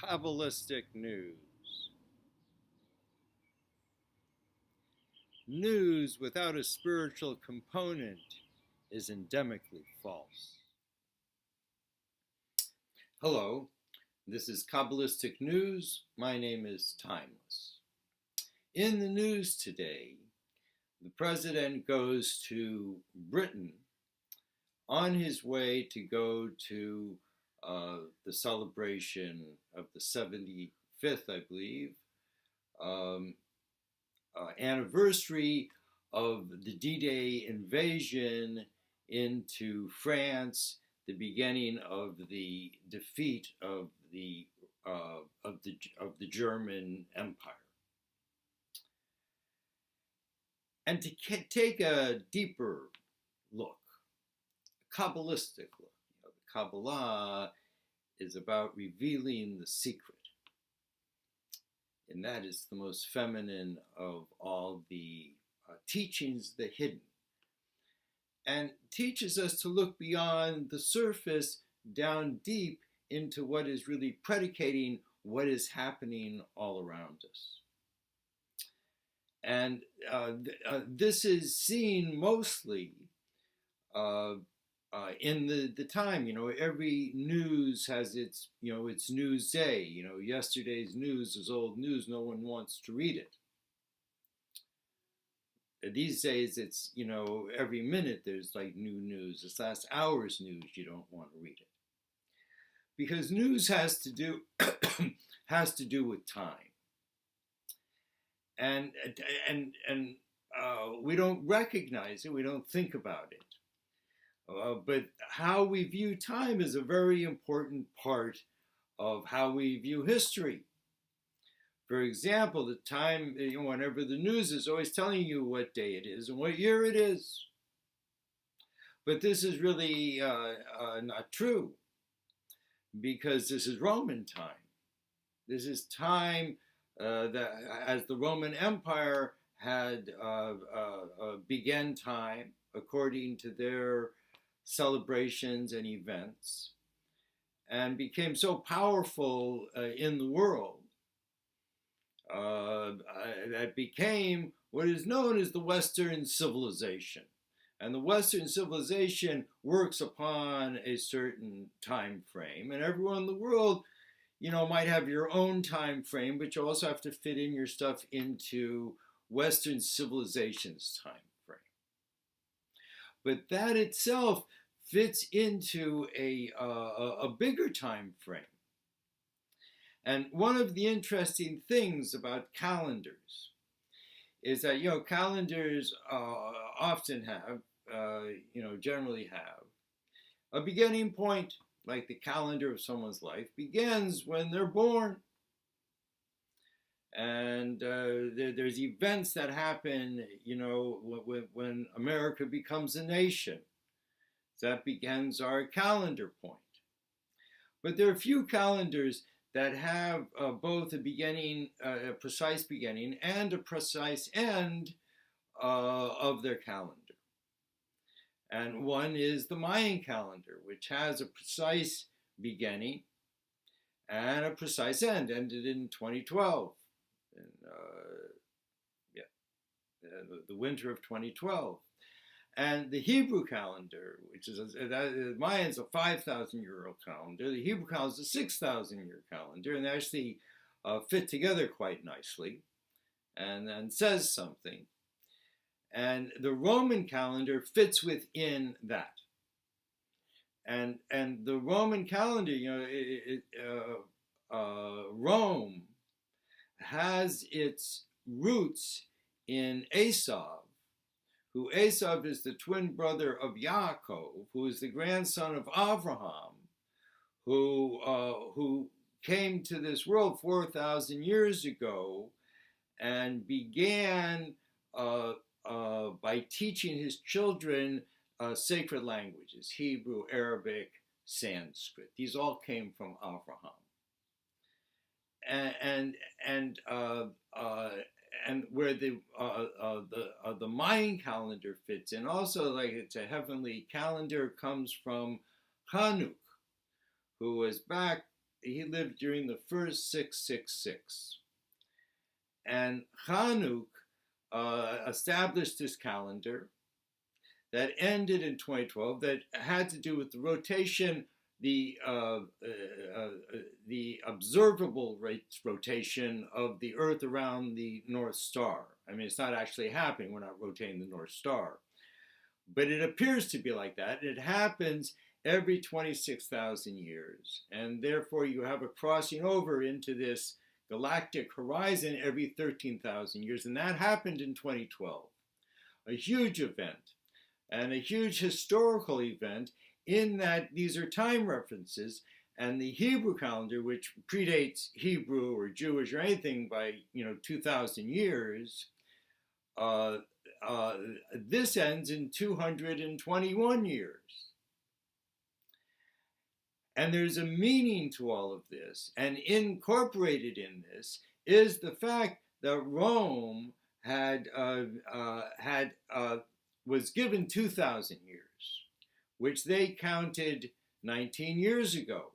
Kabbalistic news. News without a spiritual component is endemically false. Hello, this is Kabbalistic News. My name is Timeless. In the news today, the president goes to Britain on his way to go to the celebration of the 75th, I believe, anniversary of the D-Day invasion into France, the beginning of the defeat of the German Empire. And to take a deeper look, a Kabbalistic look, the Kabbalah is about revealing the secret. And that is the most feminine of all the teachings, the hidden. And teaches us to look beyond the surface, down deep into what is really predicating what is happening all around us. And this is seen mostly in the time. Every news has its news day. Yesterday's news is old news. No one wants to read it. These days, it's, every minute there's like new news. This last hour's news, you don't want to read it. Because news has to do with time. And we don't recognize it, we don't think about it. But how we view time is a very important part of how we view history. For example, the time, whenever the news is always telling you what day it is and what year it is. But this is really not true, because this is Roman time. This is time that as the Roman Empire had began time according to their celebrations and events, and became so powerful in the world that became what is known as the Western civilization. And the Western civilization works upon a certain time frame, and everyone in the world might have your own time frame, but you also have to fit in your stuff into Western civilization's time frame. But that itself fits into a bigger time frame. And one of the interesting things about calendars is that, calendars often have, generally have a beginning point. Like the calendar of someone's life begins when they're born. And there's events that happen, when America becomes a nation. That begins our calendar point. But there are few calendars that have both a beginning, a precise beginning, and a precise end of their calendar. And one is the Mayan calendar, which has a precise beginning and a precise end, ended in 2012, the winter of 2012. And the Hebrew calendar, which is, Mayan's a 5,000-year-old calendar, the Hebrew calendar is a 6,000-year calendar, and they actually fit together quite nicely, and then says something. And the Roman calendar fits within that. And the Roman calendar, Rome has its roots in Esau, who Esau is the twin brother of Yaakov, who is the grandson of Abraham, who came to this world 4,000 years ago and began by teaching his children sacred languages, Hebrew, Arabic, Sanskrit. These all came from Abraham. And where the Mayan calendar fits in, also like it's a heavenly calendar, comes from Hanuk, who was back he lived during the first 666. And Hanuk established this calendar that ended in 2012 that had to do with the rotation, the observable rotation of the Earth around the North Star. I mean, it's not actually happening. We're not rotating the North Star. But it appears to be like that. It happens every 26,000 years. And therefore, you have a crossing over into this galactic horizon every 13,000 years. And that happened in 2012. A huge event, and a huge historical event, in that these are time references, and the Hebrew calendar, which predates Hebrew or Jewish or anything by 2,000 years, this ends in 221 years. And there's a meaning to all of this, and incorporated in this is the fact that Rome was given 2,000 years, which they counted 19 years ago.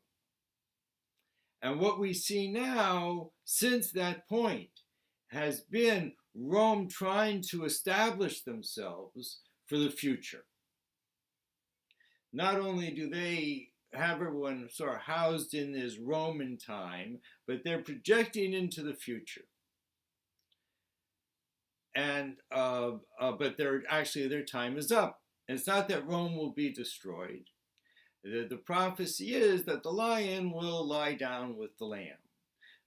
And what we see now, since that point, has been Rome trying to establish themselves for the future. Not only do they have everyone sort of housed in this Roman time, but they're projecting into the future. And but their time is up. And it's not that Rome will be destroyed. The prophecy is that the lion will lie down with the lamb,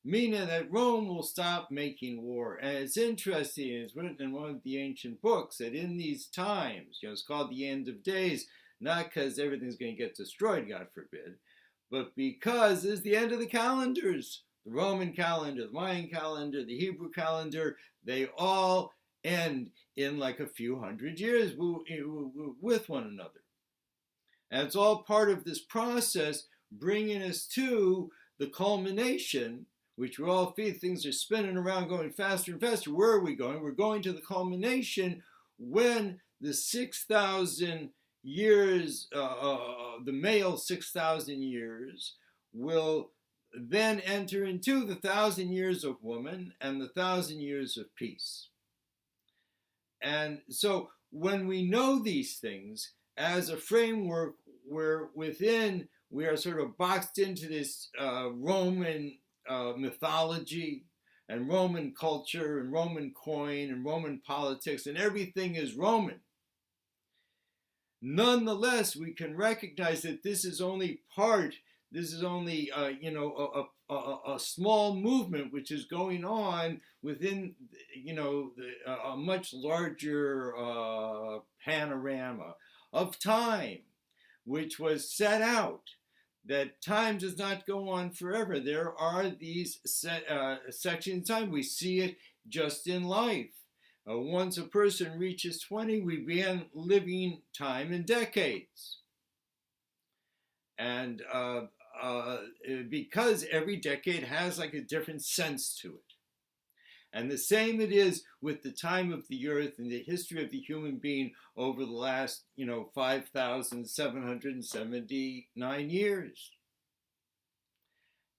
meaning that Rome will stop making war. And it's interesting, it's written in one of the ancient books, that in these times, it's called the end of days, not because everything's going to get destroyed, God forbid, but because it's the end of the calendars. The Roman calendar, the Mayan calendar, the Hebrew calendar, they all end in like a few hundred years with one another. And it's all part of this process bringing us to the culmination, which we're all feeling, things are spinning around, going faster and faster. Where are we going? We're going to the culmination when the 6,000 years, the male 6,000 years, will then enter into the 1,000 years of woman and the 1,000 years of peace. And so when we know these things as a framework where within we are sort of boxed into this Roman mythology and Roman culture and Roman coin and Roman politics, and everything is Roman. Nonetheless, we can recognize that this is only part, this is only a small movement which is going on within a much larger panorama of time, which was set out. That time does not go on forever. There are these sections in time. We see it just in life. Once a person reaches 20, we begin living time in decades. And because every decade has like a different sense to it. And the same it is with the time of the earth and the history of the human being over the last, 5,779 years.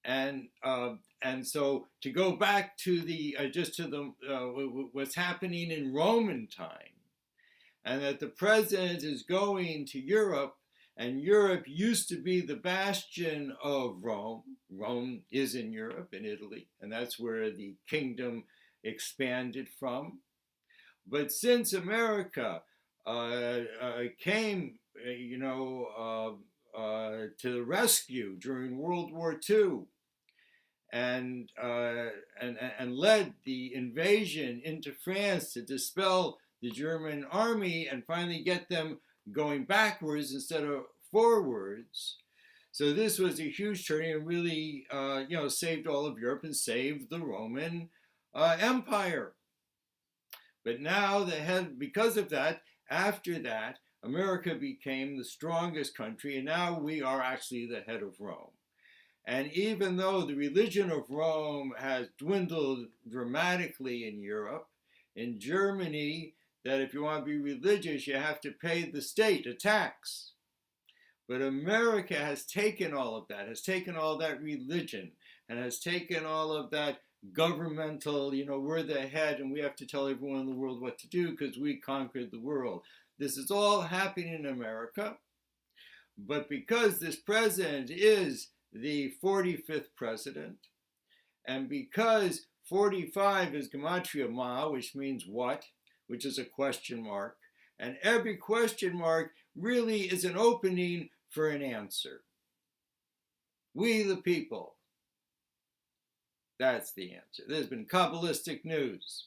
And so to go back to the what's happening in Roman time, and that the president is going to Europe, and Europe used to be the bastion of Rome. Rome is in Europe, in Italy, and that's where the kingdom expanded from. But since America came, to the rescue during World War II, and led the invasion into France to dispel the German army and finally get them going backwards instead of forwards. So this was a huge turning and really, saved all of Europe and saved the Roman Empire. But now because of that, after that, America became the strongest country, and now we are actually the head of Rome. And even though the religion of Rome has dwindled dramatically in Europe, in Germany, that if you want to be religious, you have to pay the state a tax. But America has taken all of that, has taken all that religion, and has taken all of that governmental, we're the head and we have to tell everyone in the world what to do because we conquered the world. This is all happening in America. But because this president is the 45th president, and because 45 is Gematria Ma, which means what, which is a question mark, and every question mark really is an opening for an answer. We the people. That's the answer. There's been Kabbalistic news.